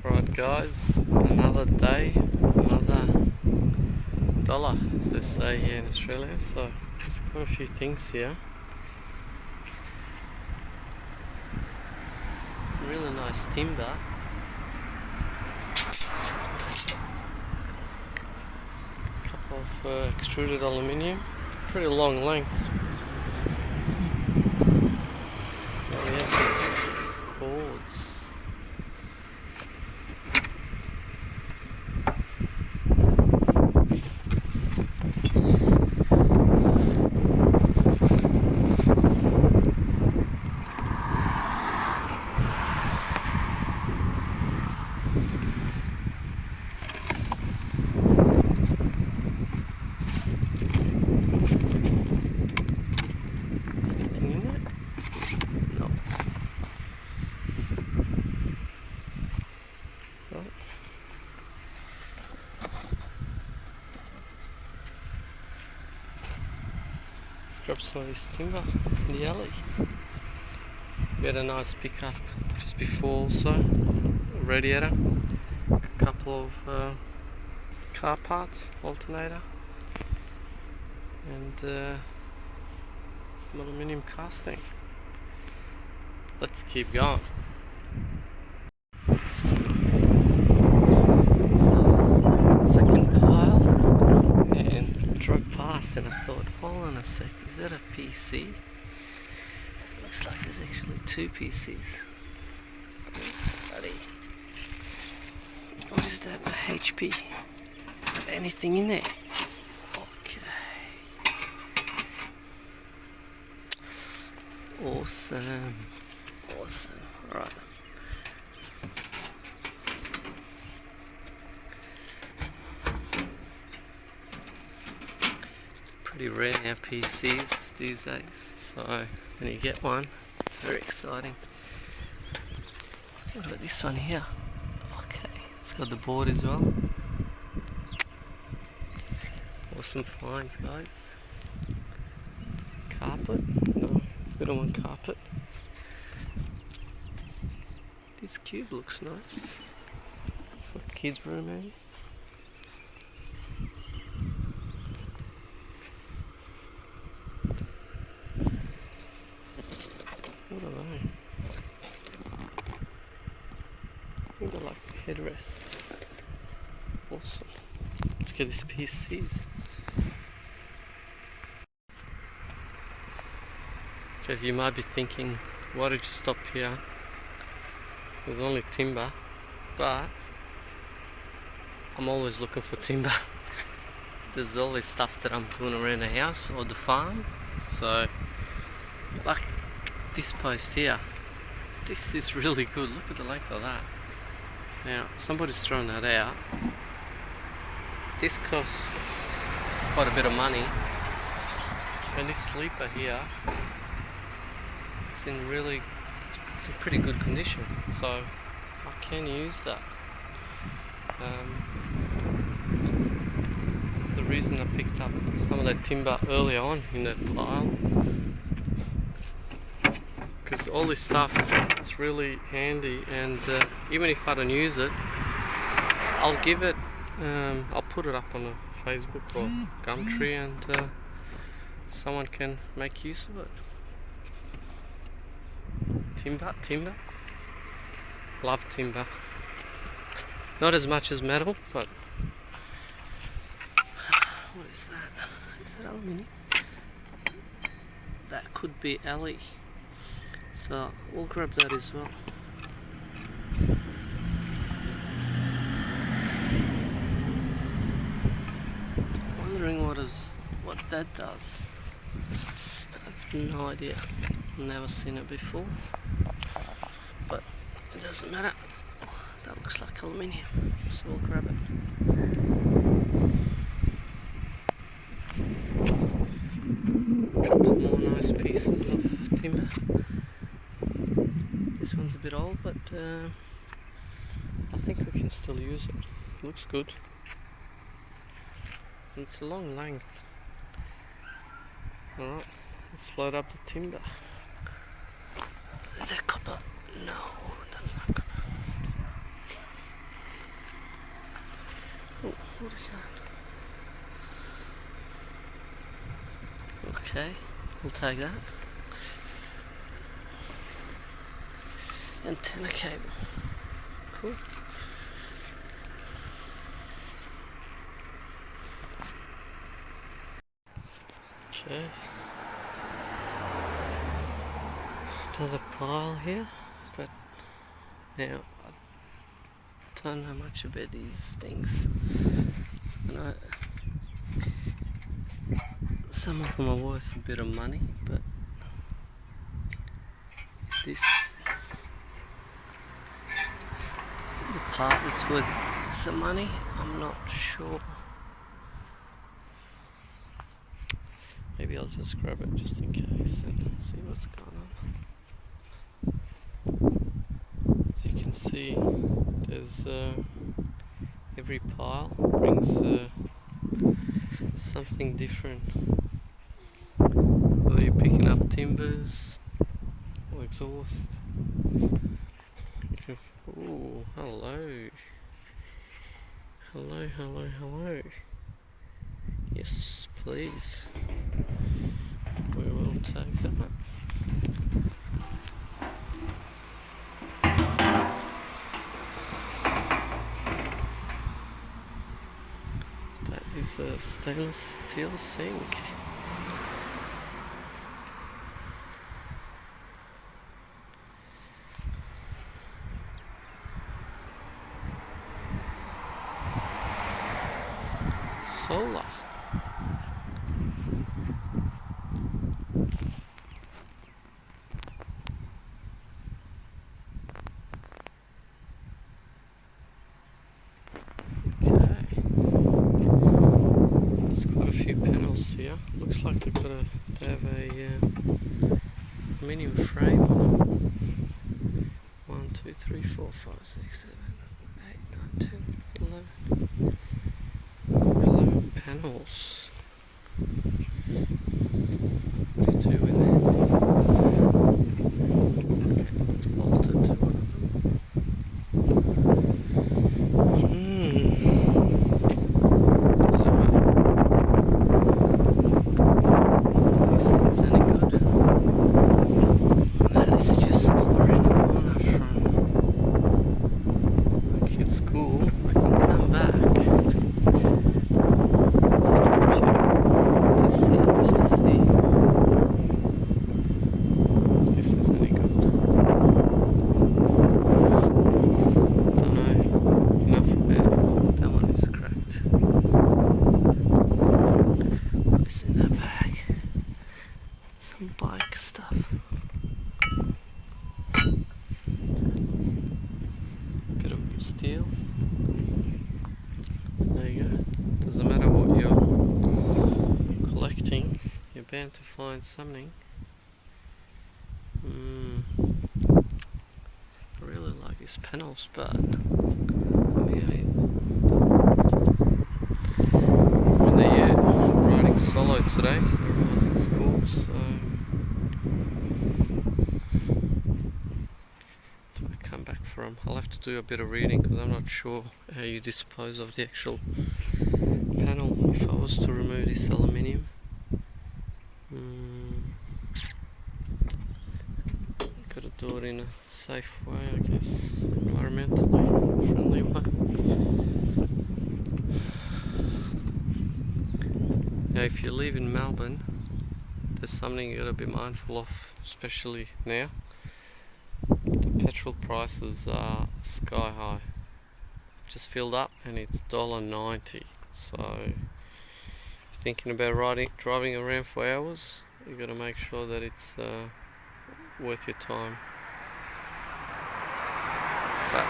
Right guys, another day, another dollar as they say here in Australia, so there's quite a few things here. Some really nice timber. A couple of extruded aluminium, pretty long lengths. Oh yeah, cords. Grab some of this timber in the alley. We had a nice pickup just before also, a radiator, a couple of car parts, alternator, and some aluminium casting. Let's keep going. So second pile, and drove past and I thought, hold on a sec, is that a PC? Looks like there's actually two PCs. Buddy. What is that? A HP? Is there anything in there? Okay. Awesome. Awesome. Alright. Pretty rare now PCs these days, so when you get one, it's very exciting. What about this one here? Okay, it's got the board as well. Awesome finds, guys. Carpet? No, we don't want carpet. This cube looks nice. For a kid's room, maybe. What are they? I think they're like headrests. Awesome. Let's get these PCs. Because you might be thinking, why did you stop here? There's only timber, but I'm always looking for timber. There's always stuff that I'm doing around the house or the farm. So, like this post here, this is really good. Look at the length of that. Now, somebody's thrown that out. This costs quite a bit of money. And this sleeper here, it's in pretty good condition. So, I can use that. That's the reason I picked up some of that timber early on in that pile. Because all this stuff, it's really handy, and even if I don't use it, I'll give it, I'll put it up on a Facebook or Gumtree, and someone can make use of it. Timber. Love timber. Not as much as metal, but what is that? Is that aluminium? That could be alley. So we'll grab that as well. Wondering what that does. I have no idea. Never seen it before. But it doesn't matter. That looks like aluminium. So we'll grab it. A couple more nice pieces of timber. This one's a bit old, but I think we can still use it. Looks good. And it's a long length. Alright, let's load up the timber. Is that copper? No, that's not copper. What is that? Okay, we'll take that. Antenna cable. Cool. Okay. There's a pile here, but now I don't know much about these things. And some of them are worth a bit of money, but is this the part that's worth some money? I'm not sure. Maybe I'll just grab it just in case and see what's going on. As you can see, there's every pile brings something different. Whether you're picking up timbers or exhaust. You can, ooh, hello. Hello, hello, hello. Yes, please. We will take that. That is a stainless steel sink. Solar. Here looks like they have a aluminium frame on them. 1, 2, 3, 4, 5, 6, 7, 8, 9, 10, 11 panels. What do you do in there? Okay, it's bolted to one of them. Bike stuff. Bit of steel. There you go. Doesn't matter what you're collecting, you're bound to find something. I really like these panels, but I'm riding solo today. Everyone's at school, so I'll have to do a bit of reading because I'm not sure how you dispose of the actual panel if I was to remove this aluminium. Got to do it in a safe way, I guess, environmentally friendly way. Now if you live in Melbourne, there's something you got to be mindful of, especially now. Petrol prices are sky high. Just filled up and it's $1.90. So if you're thinking about driving around for hours, you got to make sure that it's worth your time. But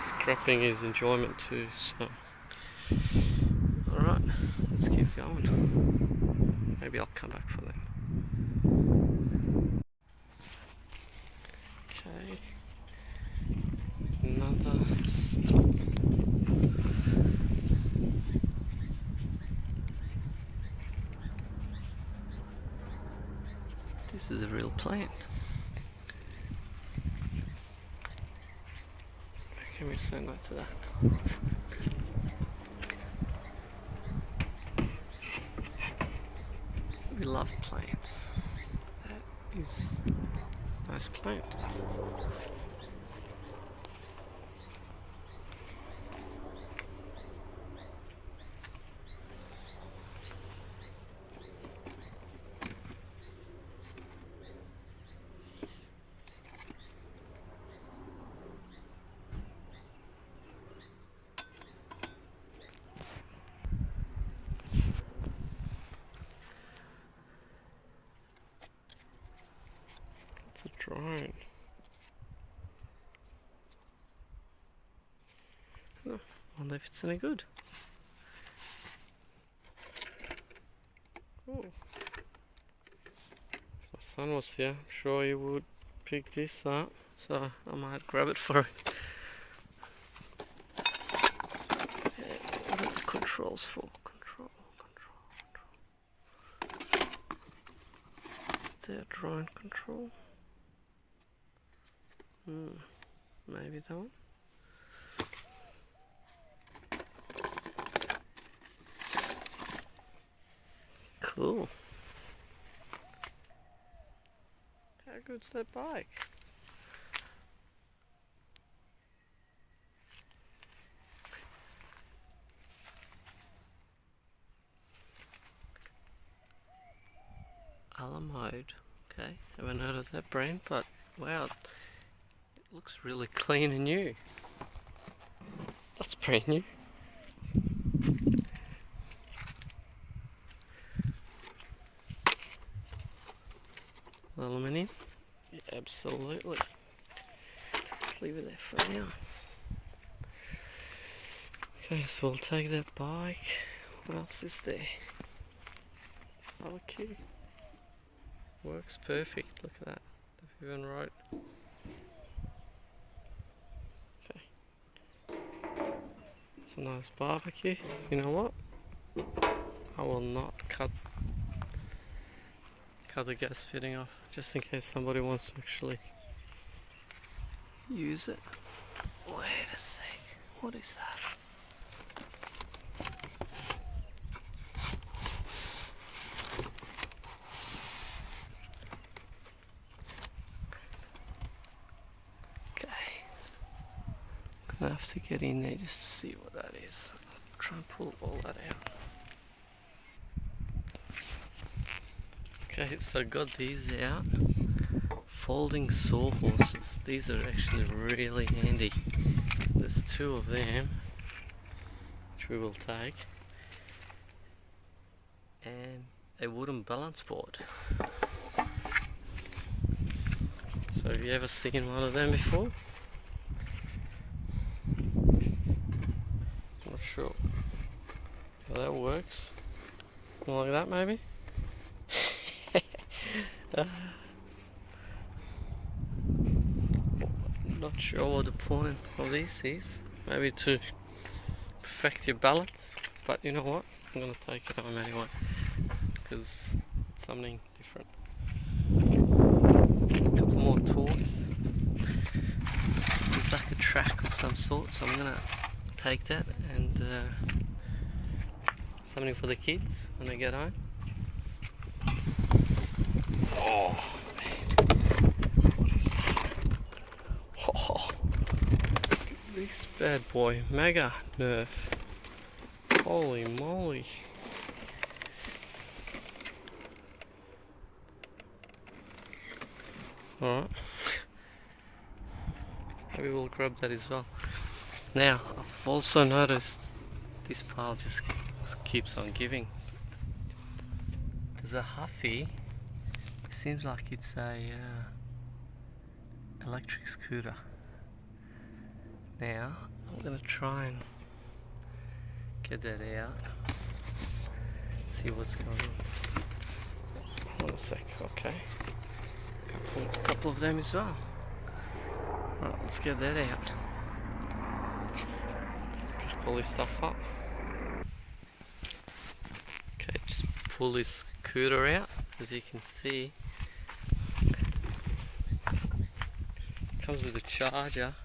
scrapping is enjoyment too. So alright, let's keep going. Maybe I'll come back for them. Okay, another stop. This is a real plant. Can we say no to that? love plants. That is a nice plant. It's a drone. Oh, I wonder if it's any good. Oh. If my son was here, I'm sure he would pick this up, so I might grab it for him. Okay, what are the controls for? Control. Is there drone control? Maybe that one. Cool. How good's that bike? Alamode. Okay, haven't heard of that brand, but wow, it looks really clean and new. That's brand new. Aluminium? Yeah, absolutely. Just leave it there for now. Okay, so we'll take that bike. What else is there? Barbecue. Works perfect. Look at that. They've even wrote. Okay. It's a nice barbecue. You know what? I will not cut the gas fitting off, just in case somebody wants to actually use it. Wait a sec. What is that? I have to get in there just to see what that is. I'll try and pull all that out. Okay, so I got these out. Folding sawhorses. These are actually really handy. There's 2 of them, which we will take, and a wooden balance board. So have you ever seen one of them before? Not sure. Well, that works. Like that maybe? Not sure what the point of this is. Maybe to perfect your balance. But you know what? I'm gonna take it home anyway, because it's something different. A couple more toys. It's like a track of some sort, so I'm gonna take that and something for the kids when they get home. Oh man, what is that? Oh, this bad boy, Mega Nerf. Holy moly. Alright. Maybe we'll grab that as well. Now, I've also noticed this pile just keeps on giving. There's a Huffy. It seems like it's a electric scooter. Now, I'm going to try and get that out. See what's going on. 1 sec, okay. A couple of them as well. Right, let's get that out. Pick all this stuff up. Okay, just pull this scooter out. As you can see, comes with a charger.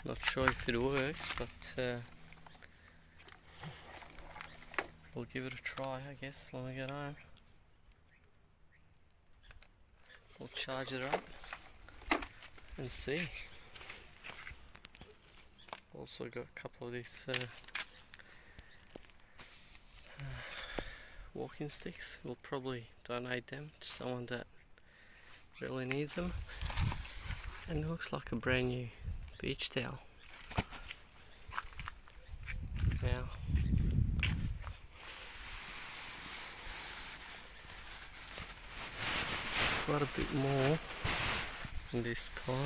Not sure if it works, but we'll give it a try, I guess, when we get home. We'll charge it up and see. Also got a couple of these walking sticks. We'll probably donate them to someone that really needs them. And it looks like a brand new beach towel. Now, quite a bit more in this pile.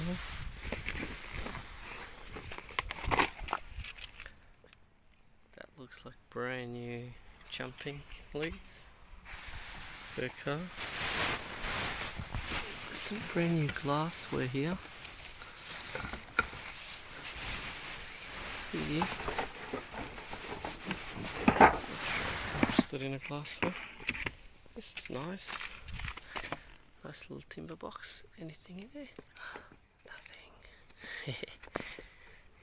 That looks like brand new jumping leads per car. There's some brand new glassware here. See, stood in a glassware. This is nice. Nice little timber box. Anything in there? Nothing.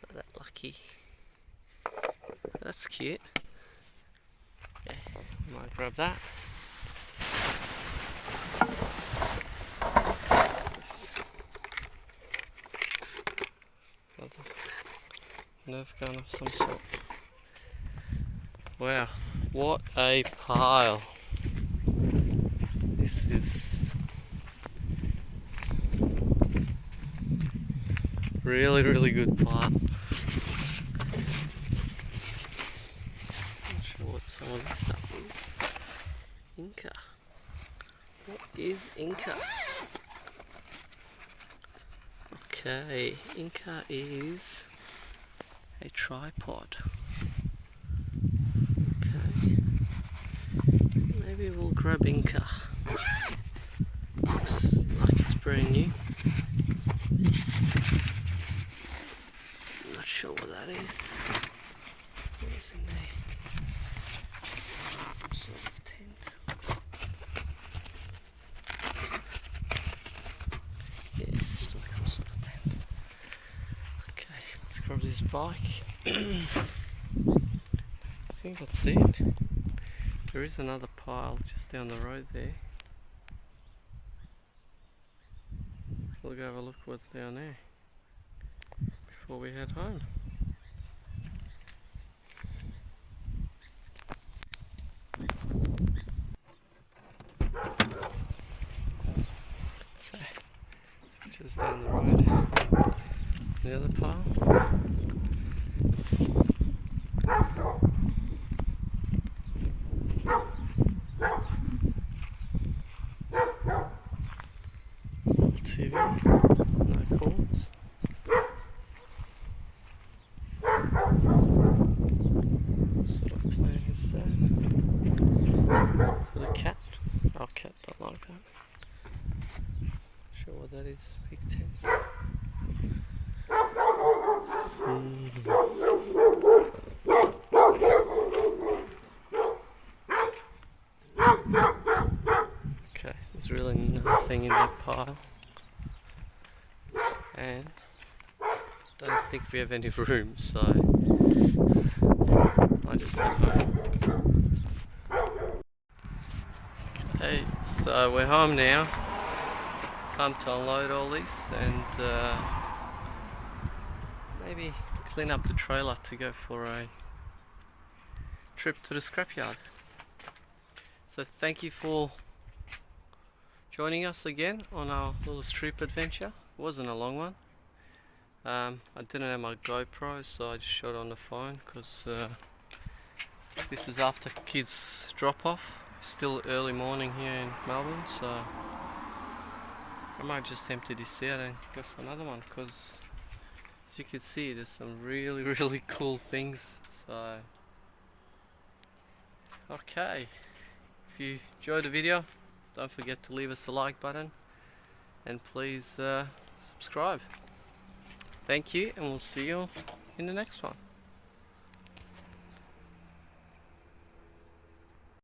Not that lucky. That's cute. Yeah, might grab that. Another nerve gun of some sort. Wow, what a pile. This is really good pile. Not sure what some of this stuff is. Inca. What is Inca? Okay, Inca is a tripod. Okay, maybe we'll grab Inca. Looks like it's brand new. Not sure what that is. What's in there? Some sort of tent. Yes, it's like some sort of tent. Okay, let's grab this bike. I think that's it. There is another pile just down the road there. We'll go have a look what's down there before we head home. Okay, switches down the road. The other pile. TV, no cords. What sort of plant is that? For the cat? Oh, cat don't like that. Not sure what that is. Big tent. Okay, there's really nothing in that pile. And don't think we have any room, so I just head home. Okay, so we're home now. Time to unload all this and maybe clean up the trailer to go for a trip to the scrapyard. So thank you for joining us again on our little strip adventure. It wasn't a long one. I didn't have my GoPro, so I just shot on the phone because this is after kids drop off. Still early morning here in Melbourne, so I might just empty this out and go for another one because as you can see there's some really cool things. So okay, if you enjoyed the video, don't forget to leave us a like button and please subscribe. Thank you, and we'll see you in the next one.